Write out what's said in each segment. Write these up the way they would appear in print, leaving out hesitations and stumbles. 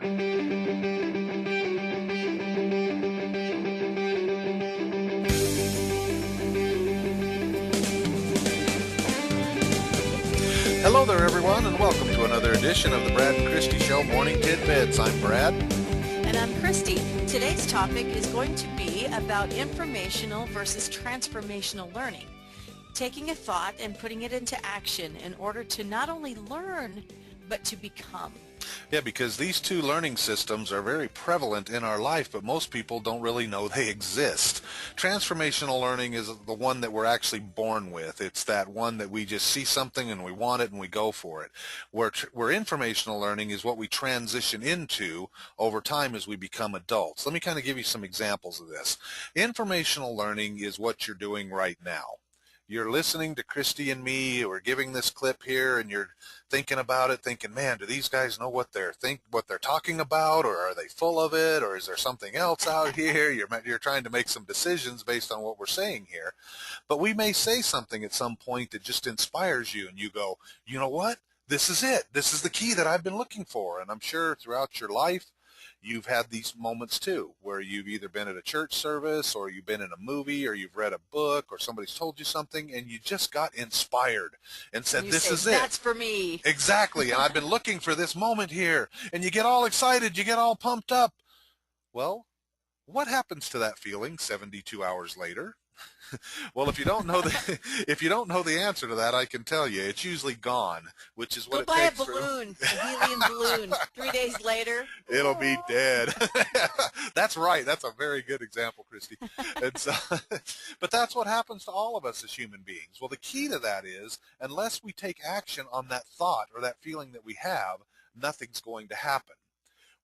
Hello there, everyone, and welcome to another edition of the Brad and Christie Show Morning Tidbits. I'm Brad. And I'm Christy. Today's topic is going to be about informational versus transformational learning. Taking a thought and putting it into action in order to not only learn, but to become. Yeah, because these two learning systems are very prevalent in our life, but most people don't really know they exist. Transformational learning is the one that we're actually born with. It's that one that we just see something and we want it and we go for it. Where informational learning is what we transition into over time as we become adults. Let me kind of give you some examples of this. Informational learning is what you're doing right now. You're listening to Christy and me, or giving this clip here, and you're thinking about it, thinking, man, do these guys know what they're talking about, or are they full of it, or is there something else out here? You're trying to make some decisions based on what we're saying here. But we may say something at some point that just inspires you, and you go, you know what? This is it. This is the key that I've been looking for. And I'm sure throughout your life, you've had these moments too, where you've either been at a church service, or you've been in a movie, or you've read a book, or somebody's told you something, and you just got inspired and said, this is it. That's for me. Exactly, and I've been looking for this moment here. And you get all excited, you get all pumped up. Well, what happens to that feeling 72 hours later? Well, if you don't know the answer to that, I can tell you it's usually gone, which is what Go it buy takes. a balloon, a helium balloon. 3 days later, It'll be dead. That's right. That's a very good example, Christy. And so, but that's what happens to all of us as human beings. Well, the key to that is, unless we take action on that thought or that feeling that we have, nothing's going to happen.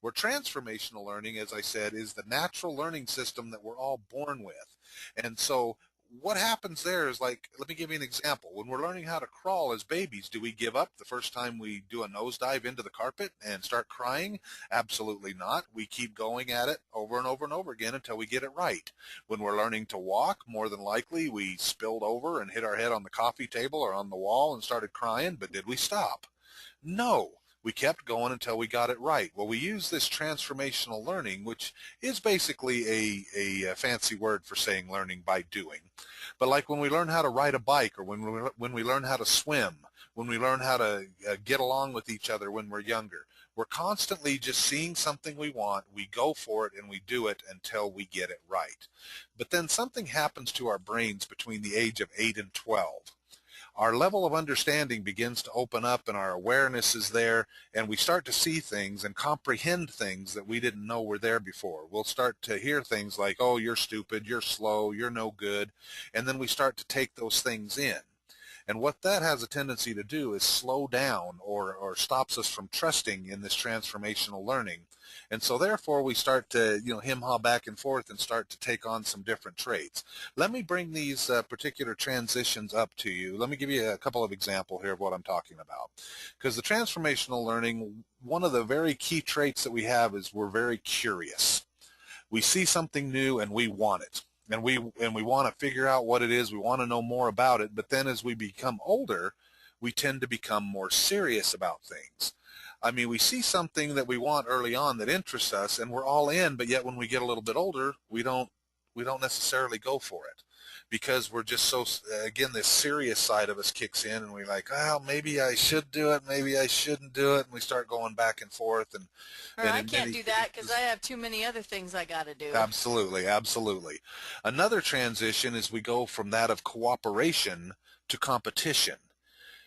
Where transformational learning, as I said, is the natural learning system that we're all born with. And so what happens there is, like, let me give you an example. When we're learning how to crawl as babies, do we give up the first time we do a nosedive into the carpet and start crying? Absolutely not. We keep going at it over and over and over again until we get it right. When we're learning to walk, more than likely we spilled over and hit our head on the coffee table or on the wall and started crying, but did we stop? No. We kept going until we got it right. Well, we use this transformational learning, which is basically a fancy word for saying learning by doing. But like when we learn how to ride a bike, or when we learn how to swim, when we learn how to get along with each other when we're younger, we're constantly just seeing something we want, we go for it, and we do it until we get it right. But then something happens to our brains between the age of 8 and 12. Our level of understanding begins to open up, and our awareness is there, and we start to see things and comprehend things that we didn't know were there before. We'll start to hear things like, oh, you're stupid, you're slow, you're no good, and then we start to take those things in. And what that has a tendency to do is slow down or stops us from trusting in this transformational learning. And so therefore we start to, hem-haw back and forth and start to take on some different traits. Let me bring these particular transitions up to you. Let me give you a couple of examples here of what I'm talking about. Because the transformational learning, one of the very key traits that we have is we're very curious. We see something new and we want it. And we want to figure out what it is. We want to know more about it. But then as we become older, we tend to become more serious about things. I mean, we see something that we want early on that interests us, and we're all in, but yet when we get a little bit older, we don't necessarily go for it, because we're just so, again, this serious side of us kicks in, and we're like, well, maybe I should do it, maybe I shouldn't do it, and we start going back and forth. or I can't do that because I have too many other things I got to do. Absolutely, absolutely. Another transition is we go from that of cooperation to competition.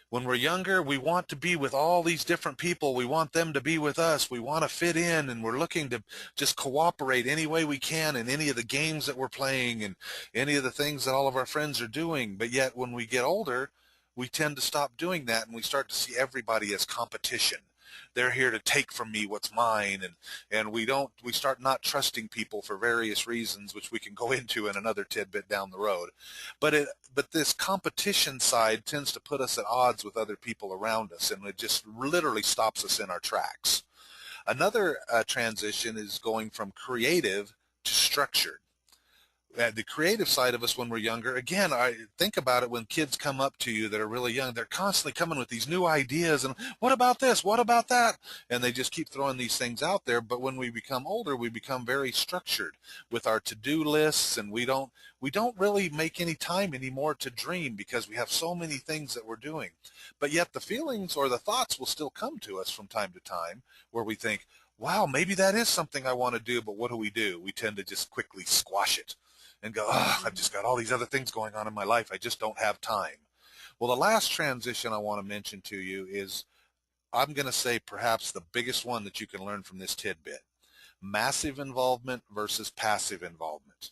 When we're younger, we want to be with all these different people. We want them to be with us. We want to fit in, and we're looking to just cooperate any way we can in any of the games that we're playing and any of the things that all of our friends are doing. But yet when we get older, we tend to stop doing that, and we start to see everybody as competition. They're here to take from me what's mine, and we start not trusting people for various reasons, which we can go into in another tidbit down the road. But this competition side tends to put us at odds with other people around us, and it just literally stops us in our tracks. Another transition is going from creative to structured. the creative side of us when we're younger, again, I think about it when kids come up to you that are really young, they're constantly coming with these new ideas and what about this, what about that? And they just keep throwing these things out there. But when we become older, we become very structured with our to-do lists, and we don't really make any time anymore to dream because we have so many things that we're doing. But yet the feelings or the thoughts will still come to us from time to time where we think, wow, maybe that is something I want to do, but what do? We tend to just quickly squash it and go, oh, I've just got all these other things going on in my life. I just don't have time. Well, the last transition I want to mention to you is, I'm going to say perhaps the biggest one that you can learn from this tidbit: massive involvement versus passive involvement.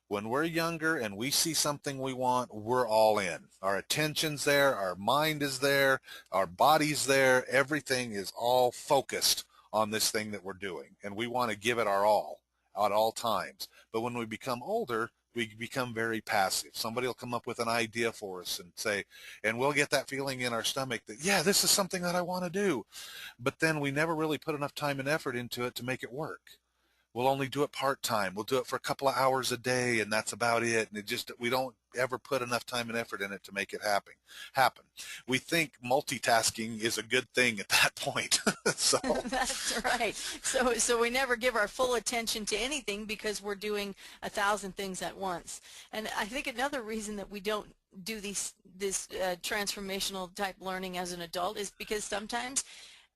When we're younger and we see something we want, we're all in. Our attention's there, our mind is there, our body's there, everything is all focused on this thing that we're doing, and we want to give it our all at all times. But when we become older, we become very passive. Somebody will come up with an idea for us and say, and we'll get that feeling in our stomach that, yeah, this is something that I want to do. But then we never really put enough time and effort into it to make it work. We'll only do it part-time. We'll do it for a couple of hours a day, and that's about it. And we don't ever put enough time and effort in it to make it happen. We think multitasking is a good thing at that point. So That's right. So we never give our full attention to anything because we're doing 1,000 things at once. And I think another reason that we don't do this transformational type learning as an adult is because sometimes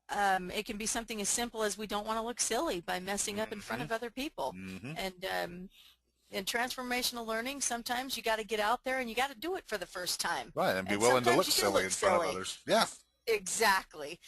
it can be something as simple as we don't want to look silly by messing up in front of other people. And in transformational learning, sometimes you got to get out there and you got to do it for the first time. right, and be And willing to look sometimes you do silly look in front of silly. others. Yeah. Exactly.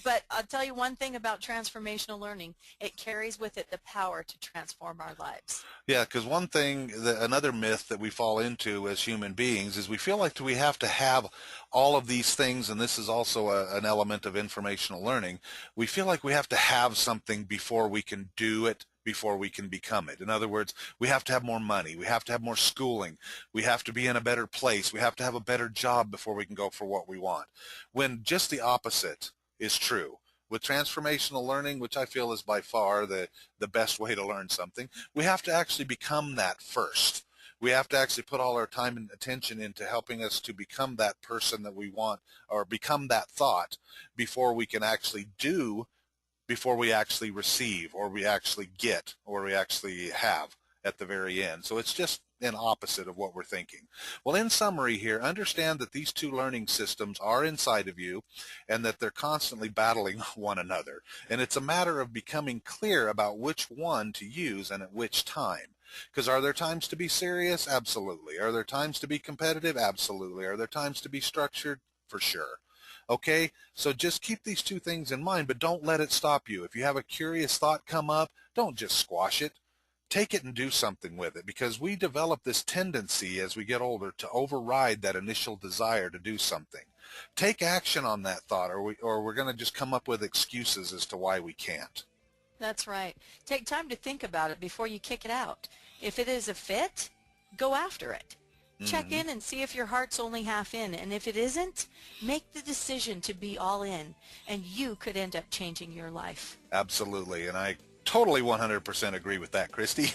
But I'll tell you one thing about transformational learning: it carries with it the power to transform our lives. Yeah, because one thing, another myth that we fall into as human beings is we feel like we have to have all of these things, and this is also an element of informational learning. We feel like we have to have something before we can do it, before we can become it. In other words, we have to have more money, we have to have more schooling, we have to be in a better place, we have to have a better job before we can go for what we want. When just the opposite is true. With transformational learning, which I feel is by far the best way to learn something, we have to actually become that first. We have to actually put all our time and attention into helping us to become that person that we want, or become that thought, before we can actually do, before we actually receive, or we actually get, or we actually have at the very end. So it's just an opposite of what we're thinking. Well, in summary here, understand that these two learning systems are inside of you and that they're constantly battling one another. And it's a matter of becoming clear about which one to use and at which time. Because are there times to be serious? Absolutely. Are there times to be competitive? Absolutely. Are there times to be structured? For sure. Okay, so just keep these two things in mind, but don't let it stop you. If you have a curious thought come up, don't just squash it. Take it and do something with it, because we develop this tendency as we get older to override that initial desire to do something. Take action on that thought, or we're going to just come up with excuses as to why we can't. That's right. Take time to think about it before you kick it out. If it is a fit, go after it. Check in and see if your heart's only half in, and if it isn't, make the decision to be all in, and you could end up changing your life. Absolutely, and I totally 100% agree with that, Christy.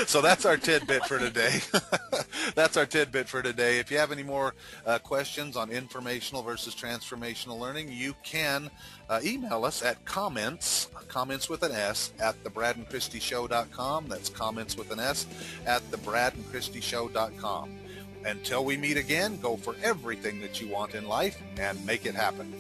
So that's our tidbit for today. That's our tidbit for today. If you have any more questions on informational versus transformational learning, you can email us at comments with an S, at thebradandchristieshow.com. That's comments with an S, at thebradandchristieshow.com. Until we meet again, go for everything that you want in life and make it happen.